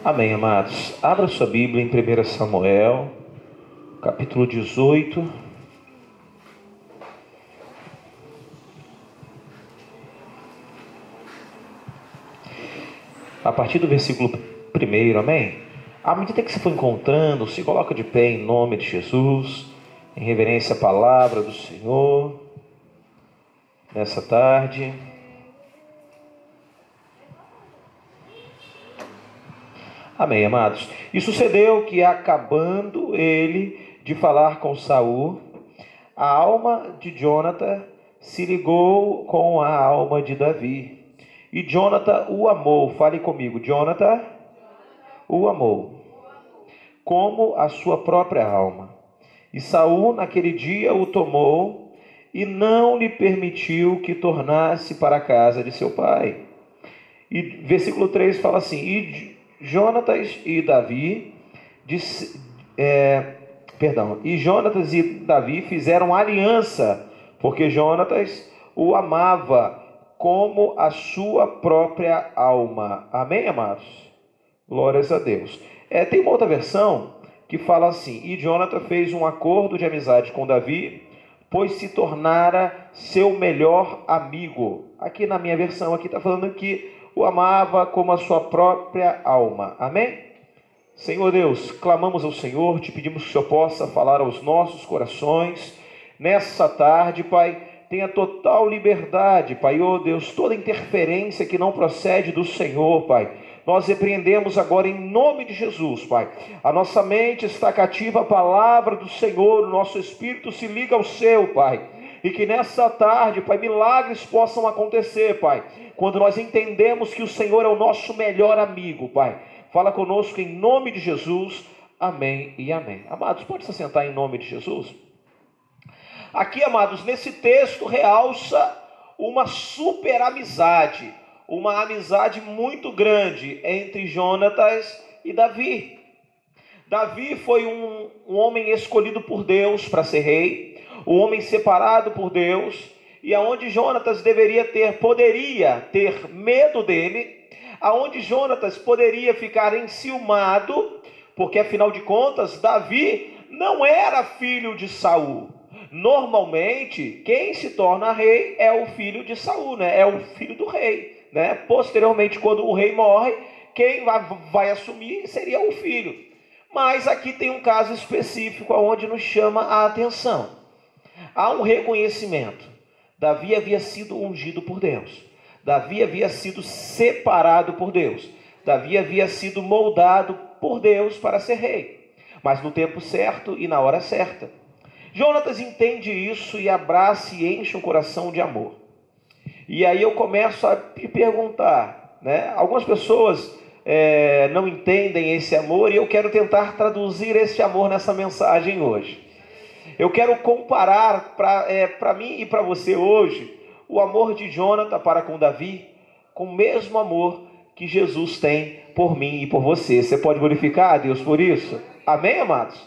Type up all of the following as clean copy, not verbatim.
Amém, amados. Abra sua Bíblia em 1 Samuel, capítulo 18. A partir do versículo 1, amém? À medida que você for encontrando, se coloca de pé em nome de Jesus, em reverência à palavra do Senhor, nessa tarde. Amém, amados. E sucedeu que, acabando ele de falar com Saul, a alma de Jonatã se ligou com a alma de Davi. E Jonatã o amou. Fale comigo. Jonatã o amou como a sua própria alma. E Saul naquele dia o tomou e não lhe permitiu que tornasse para a casa de seu pai. E versículo 3 fala assim: E Jonatas e Davi Jonatas e Davi fizeram aliança, porque Jonatas o amava como a sua própria alma. Amém, amados? Glórias a Deus. Tem uma outra versão que fala assim: E Jonatã fez um acordo de amizade com Davi, pois se tornara seu melhor amigo. Aqui na minha versão aqui está falando que o amava como a sua própria alma. Amém? Senhor Deus, clamamos ao Senhor, te pedimos que o Senhor possa falar aos nossos corações nessa tarde, Pai. Tenha total liberdade, Pai. Oh Deus, toda interferência que não procede do Senhor, Pai, nós repreendemos agora em nome de Jesus, Pai. A nossa mente está cativa à palavra do Senhor, o nosso espírito se liga ao seu, Pai. E que nessa tarde, Pai, milagres possam acontecer, Pai, quando nós entendemos que o Senhor é o nosso melhor amigo, Pai. Fala conosco em nome de Jesus, amém e amém. Amados, pode se sentar em nome de Jesus? Aqui, amados, nesse texto realça uma super amizade, uma amizade muito grande entre Jonatas e Davi. Davi foi um homem escolhido por Deus para ser rei, um homem separado por Deus, e aonde Jonatas poderia ter medo dele, aonde Jonatas poderia ficar enciumado, porque afinal de contas Davi não era filho de Saul. Normalmente quem se torna rei é o filho de Saul, né? É o filho do rei, né? Posteriormente, quando o rei morre, quem vai assumir seria o filho. Mas aqui tem um caso específico onde nos chama a atenção. Há um reconhecimento. Davi havia sido ungido por Deus. Davi havia sido separado por Deus. Davi havia sido moldado por Deus para ser rei. Mas no tempo certo e na hora certa. Jonatas entende isso e abraça e enche o coração de amor. E aí eu começo a me perguntar, né? Algumas pessoas não entendem esse amor, e eu quero tentar traduzir esse amor nessa mensagem hoje. Eu quero comparar para mim e para você hoje o amor de Jonatã para com Davi com o mesmo amor que Jesus tem por mim e por você. Você pode glorificar a Deus por isso? Amém, amados?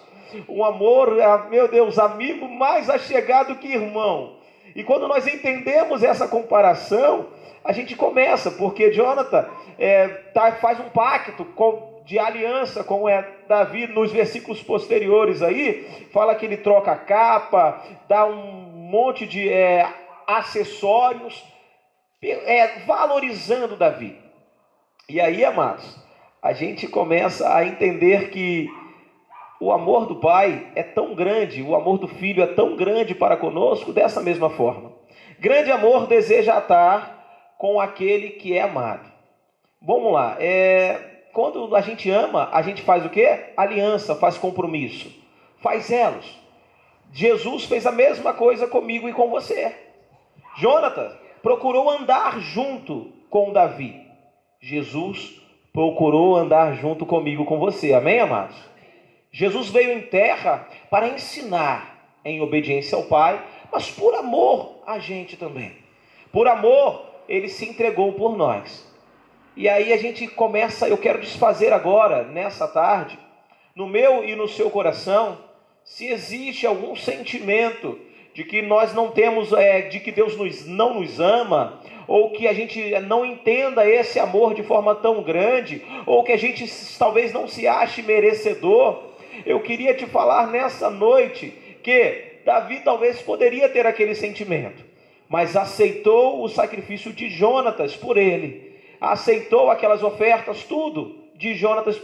Um amor, meu Deus, amigo mais achegado que irmão. E quando nós entendemos essa comparação, a gente começa, porque Jonatã faz um pacto de aliança com Davi. Nos versículos posteriores aí, fala que ele troca a capa, dá um monte de acessórios, valorizando Davi. E aí, amados, a gente começa a entender que o amor do Pai é tão grande, o amor do Filho é tão grande para conosco, dessa mesma forma. Grande amor deseja estar com aquele que é amado. Vamos lá, quando a gente ama, a gente faz o quê? Aliança, faz compromisso, faz elos. Jesus fez a mesma coisa comigo e com você. Jonatã procurou andar junto com Davi. Jesus procurou andar junto comigo, com você. Amém, amados? Jesus veio em terra para ensinar em obediência ao Pai, mas por amor a gente também. Por amor, ele se entregou por nós. E aí a gente começa, eu quero desfazer agora, nessa tarde, no meu e no seu coração, se existe algum sentimento de que nós não temos, de que Deus não nos ama, ou que a gente não entenda esse amor de forma tão grande, ou que a gente talvez não se ache merecedor, eu queria te falar nessa noite que Davi talvez poderia ter aquele sentimento, mas aceitou o sacrifício de Jonatas por ele, aceitou aquelas ofertas, tudo de Jonatas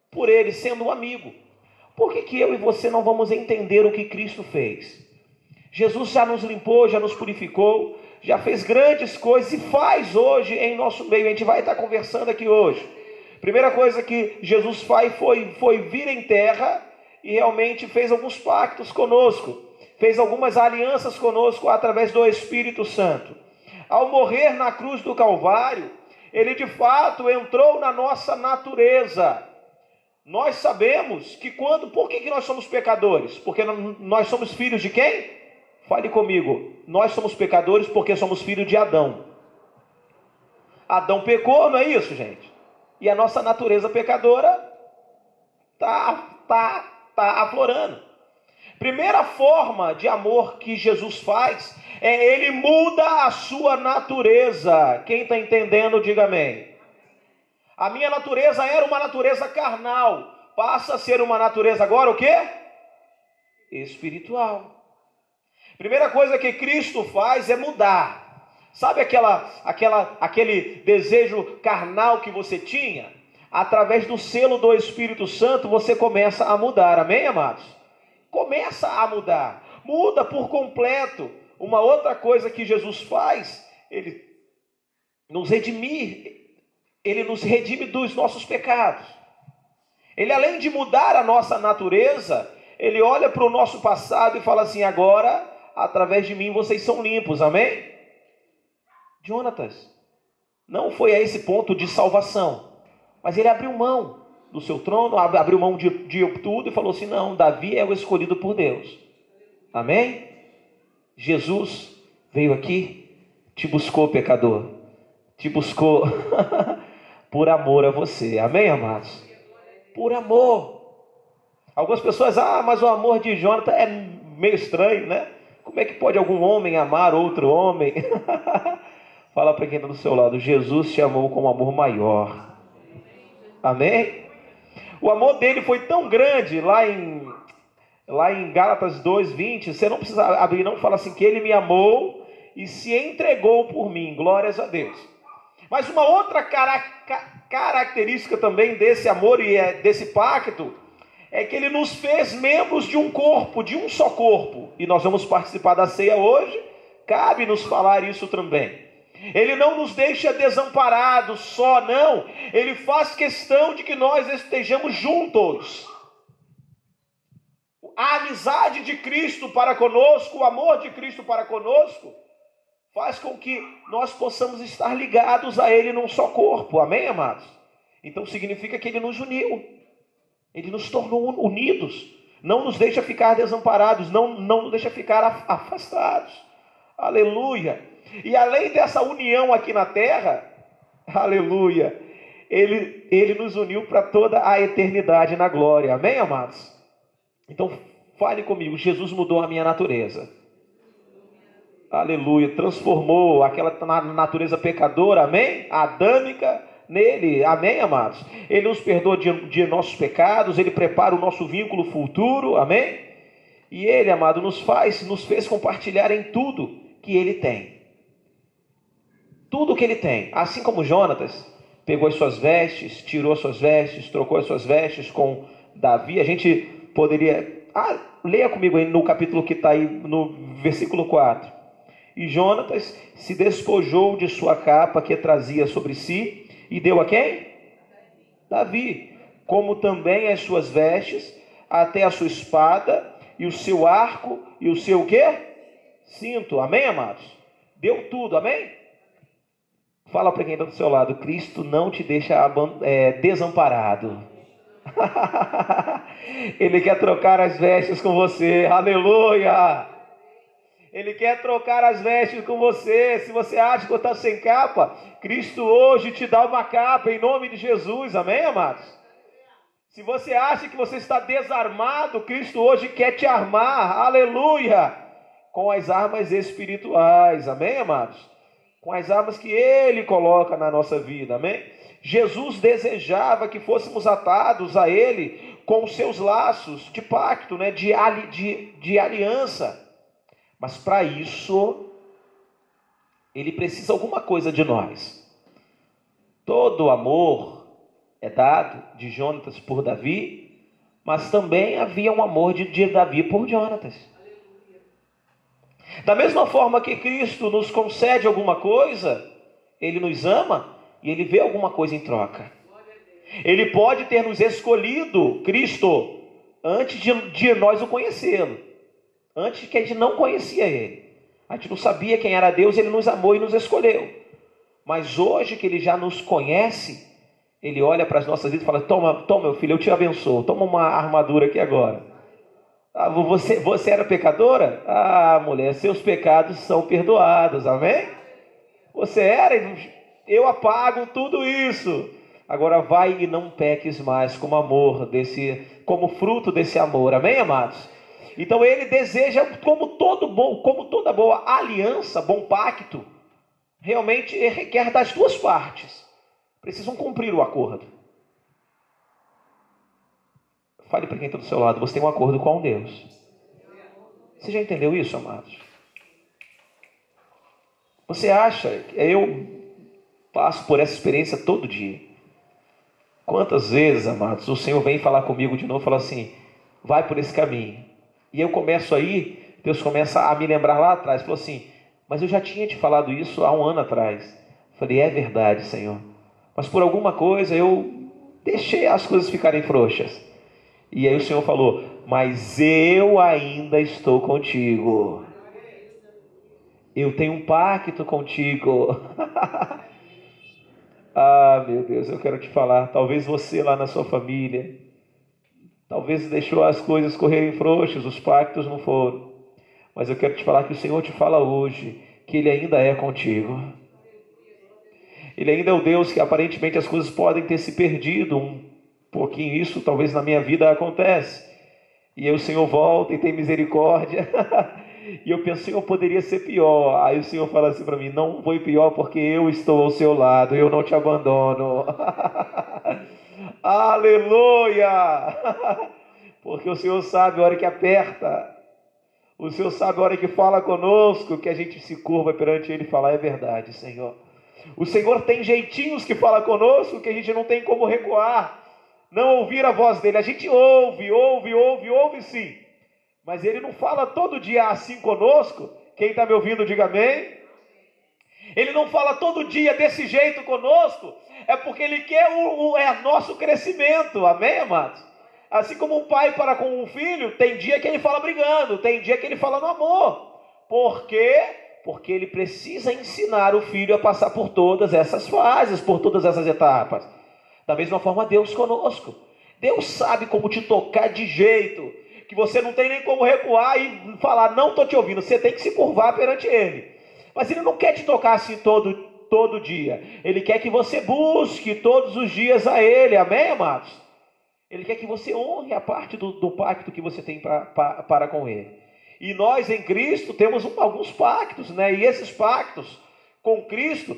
por ele, sendo um amigo. Por que eu e você não vamos entender o que Cristo fez? Jesus já nos limpou, já nos purificou, já fez grandes coisas e faz hoje em nosso meio. A gente vai estar conversando aqui hoje. Primeira coisa que Jesus faz foi vir em terra e realmente fez alguns pactos conosco, fez algumas alianças conosco através do Espírito Santo. Ao morrer na cruz do Calvário, ele de fato entrou na nossa natureza. Nós sabemos que por que nós somos pecadores? Porque nós somos filhos de quem? Fale comigo. Nós somos pecadores porque somos filhos de Adão. Adão pecou, não é isso, gente? E a nossa natureza pecadora tá aflorando. Primeira forma de amor que Jesus faz ele muda a sua natureza. Quem está entendendo, diga amém. A minha natureza era uma natureza carnal, passa a ser uma natureza agora o quê? Espiritual. Primeira coisa que Cristo faz é mudar. Sabe aquele desejo carnal que você tinha? Através do selo do Espírito Santo você começa a mudar, amém, amados? Começa a mudar, muda por completo. Uma outra coisa que Jesus faz, ele nos redime dos nossos pecados. Ele, além de mudar a nossa natureza, ele olha para o nosso passado e fala assim: agora, através de mim, vocês são limpos, amém? Jonatas não foi a esse ponto de salvação, mas ele abriu mão do seu trono, abriu mão de tudo e falou assim: não, Davi é o escolhido por Deus, amém? Jesus veio aqui, te buscou, pecador, te buscou por amor a você, amém, amados? Por amor. Algumas pessoas, mas o amor de Jonatas é meio estranho, né? Como é que pode algum homem amar outro homem? Fala para quem está do seu lado: Jesus te amou com um amor maior, amém? O amor dele foi tão grande, lá em Gálatas 2:20, você não precisa abrir, não, fala assim, que ele me amou e se entregou por mim, glórias a Deus. Mas uma outra característica também desse amor e desse pacto, é que ele nos fez membros de um corpo, de um só corpo, e nós vamos participar da ceia hoje, cabe nos falar isso também. Ele não nos deixa desamparados só, não, ele faz questão de que nós estejamos juntos. A amizade de Cristo para conosco, o amor de Cristo para conosco, faz com que nós possamos estar ligados a Ele num só corpo, amém, amados? Então significa que Ele nos uniu, Ele nos tornou unidos, não nos deixa ficar desamparados, não nos deixa ficar afastados, aleluia. E além dessa união aqui na terra, aleluia, Ele nos uniu para toda a eternidade na glória, amém, amados? Então fale comigo: Jesus mudou a minha natureza. Aleluia, transformou aquela natureza pecadora, amém? Adâmica nele, amém, amados? Ele nos perdoa de nossos pecados, ele prepara o nosso vínculo futuro, amém? E ele, amado, nos fez compartilhar em tudo que ele tem. Tudo que ele tem, assim como Jonatas pegou as suas vestes, tirou as suas vestes, trocou as suas vestes com Davi. A gente poderia, leia comigo aí no capítulo que está aí no versículo 4. E Jonatas se despojou de sua capa que trazia sobre si e deu a quem? Davi. Como também as suas vestes, até a sua espada e o seu arco e o seu quê? Cinto, amém, amados? Deu tudo, amém? Fala para quem está do seu lado: Cristo não te deixa desamparado. Ele quer trocar as vestes com você, aleluia! Ele quer trocar as vestes com você. Se você acha que está sem capa, Cristo hoje te dá uma capa em nome de Jesus, amém, amados? Se você acha que você está desarmado, Cristo hoje quer te armar, aleluia! com as armas espirituais, amém, amados? Com as armas que Ele coloca na nossa vida, amém? Jesus desejava que fôssemos atados a Ele com os seus laços de pacto, né? de aliança. Mas para isso, Ele precisa alguma coisa de nós. Todo amor é dado de Jonatas por Davi, mas também havia um amor de Davi por Jonatas. Da mesma forma que Cristo nos concede alguma coisa, Ele nos ama e Ele vê alguma coisa em troca. Ele pode ter nos escolhido, Cristo, antes de nós o conhecê-lo. Antes que a gente não conhecia Ele. A gente não sabia quem era Deus, Ele nos amou e nos escolheu. Mas hoje que Ele já nos conhece, Ele olha para as nossas vidas e fala: toma meu filho, eu te abençoo. Toma uma armadura aqui agora. Ah, você era pecadora? Ah, mulher, seus pecados são perdoados, amém? Você era, eu apago tudo isso. Agora vai e não peques mais como como fruto desse amor, amém, amados? Então Ele deseja, como toda boa aliança, bom pacto, realmente requer das duas partes. Precisam cumprir o acordo. Fale para quem está do seu lado: você tem um acordo com Deus. Você já entendeu isso, amados? Você acha que eu passo por essa experiência todo dia? Quantas vezes, amados, o Senhor vem falar comigo de novo, fala assim: vai por esse caminho. E eu começo aí, Deus começa a me lembrar lá atrás, falou assim: mas eu já tinha te falado isso há um ano atrás. Falei: é verdade, Senhor, mas por alguma coisa eu deixei as coisas ficarem frouxas. E aí o Senhor falou: mas eu ainda estou contigo. Eu tenho um pacto contigo. Ah, meu Deus, eu quero te falar. Talvez você lá na sua família, talvez deixou as coisas correrem frouxas, os pactos não foram. Mas eu quero te falar que o Senhor te fala hoje que Ele ainda é contigo. Ele ainda é o Deus que aparentemente as coisas podem ter se perdido um pouquinho. Isso talvez na minha vida acontece. E aí o Senhor volta e tem misericórdia. E eu penso: Senhor, poderia ser pior. Aí o Senhor fala assim para mim: não foi pior, porque eu estou ao seu lado, eu não te abandono. Aleluia! Porque o Senhor sabe a hora que aperta. O Senhor sabe a hora que fala conosco, que a gente se curva perante Ele e fala: é verdade, Senhor. O Senhor tem jeitinhos que fala conosco que a gente não tem como recuar, não ouvir a voz dele. A gente ouve sim, mas Ele não fala todo dia assim conosco. Quem está me ouvindo, diga amém. Ele não fala todo dia desse jeito conosco, é porque Ele quer nosso crescimento, amém, amados? Assim como um pai para com um filho, tem dia que ele fala brigando, tem dia que ele fala no amor. Por quê? Porque ele precisa ensinar o filho a passar por todas essas fases, por todas essas etapas. Da mesma forma, Deus conosco. Deus sabe como te tocar de jeito que você não tem nem como recuar e falar: não estou te ouvindo. Você tem que se curvar perante Ele. Mas Ele não quer te tocar assim todo dia. Ele quer que você busque todos os dias a Ele, amém, amados? Ele quer que você honre a parte do pacto que você tem para com Ele. E nós em Cristo temos alguns pactos, né? E esses pactos com Cristo,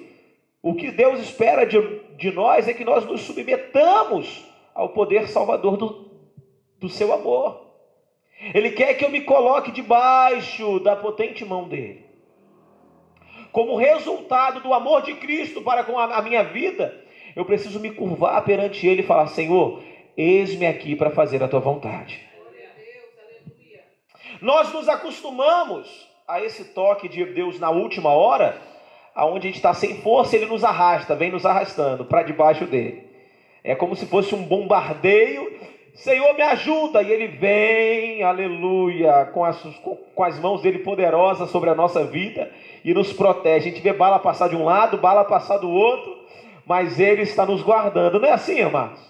o que Deus espera de nós é que nós nos submetamos ao poder salvador do seu amor. Ele quer que eu me coloque debaixo da potente mão dele. Como resultado do amor de Cristo para com a minha vida, eu preciso me curvar perante Ele e falar: Senhor, eis-me aqui para fazer a tua vontade. Nós nos acostumamos a esse toque de Deus na última hora, aonde a gente está sem força, Ele nos arrasta, vem nos arrastando para debaixo dele. É como se fosse um bombardeio. Senhor, me ajuda. E Ele vem, aleluia, com as mãos dele poderosas sobre a nossa vida e nos protege. A gente vê bala passar de um lado, bala passar do outro, mas Ele está nos guardando. Não é assim, amados?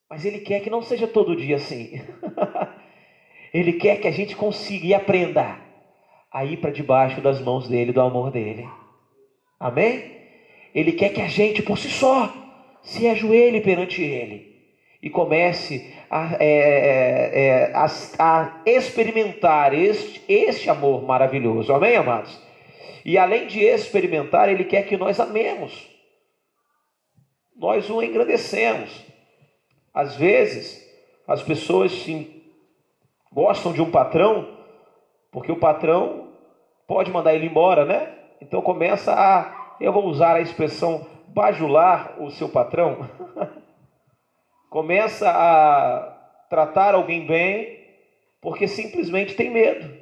Mas Ele quer que não seja todo dia assim. Ele quer que a gente consiga e aprenda a ir para debaixo das mãos dele, do amor dele. Amém? Ele quer que a gente, por si só, se ajoelhe perante Ele e comece a experimentar este amor maravilhoso. Amém, amados? E além de experimentar, Ele quer que nós amemos. Nós o engrandecemos. Às vezes, as pessoas gostam de um patrão, porque o patrão pode mandar ele embora, né? Então começa eu vou usar a expressão, bajular o seu patrão. Começa a tratar alguém bem, porque simplesmente tem medo.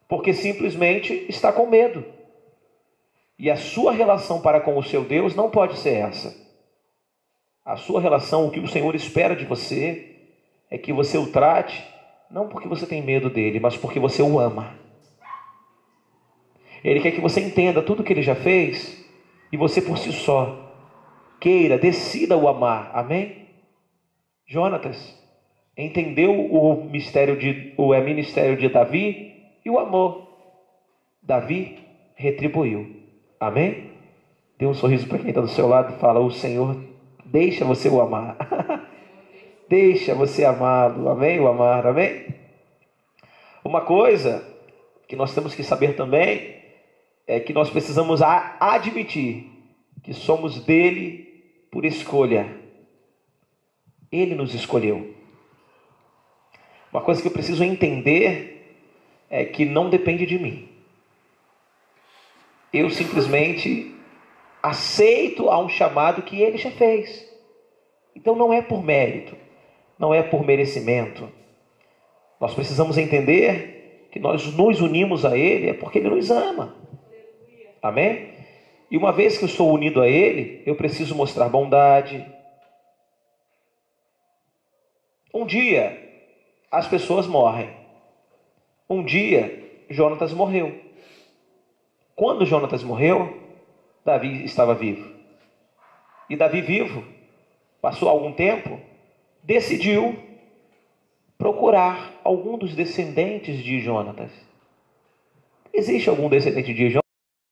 Porque simplesmente está com medo. E a sua relação para com o seu Deus não pode ser essa. A sua relação, o que o Senhor espera de você, é que você o trate, não porque você tem medo dele, mas porque você o ama. Ele quer que você entenda tudo que ele já fez, e você por si só queira, decida o amar. Amém? Jonatas entendeu o ministério de Davi e o amor. Davi retribuiu. Amém? Dê um sorriso para quem está do seu lado e fala: o Senhor deixa você o amar. Deixa você amá-lo. Amém? O amar. Amém? Uma coisa que nós temos que saber também é que nós precisamos admitir que somos dele por escolha. Ele nos escolheu. Uma coisa que eu preciso entender é que não depende de mim. Eu simplesmente aceito a um chamado que ele já fez. Então não é por mérito, não é por merecimento. Nós precisamos entender que nós nos unimos a ele é porque ele nos ama. Amém? E uma vez que eu sou unido a ele, eu preciso mostrar bondade. Um dia as pessoas morrem. Um dia Jonatas morreu. Quando Jonatas morreu, Davi estava vivo. E Davi vivo, passou algum tempo, decidiu procurar algum dos descendentes de Jonatas. Existe algum descendente de Jonatas?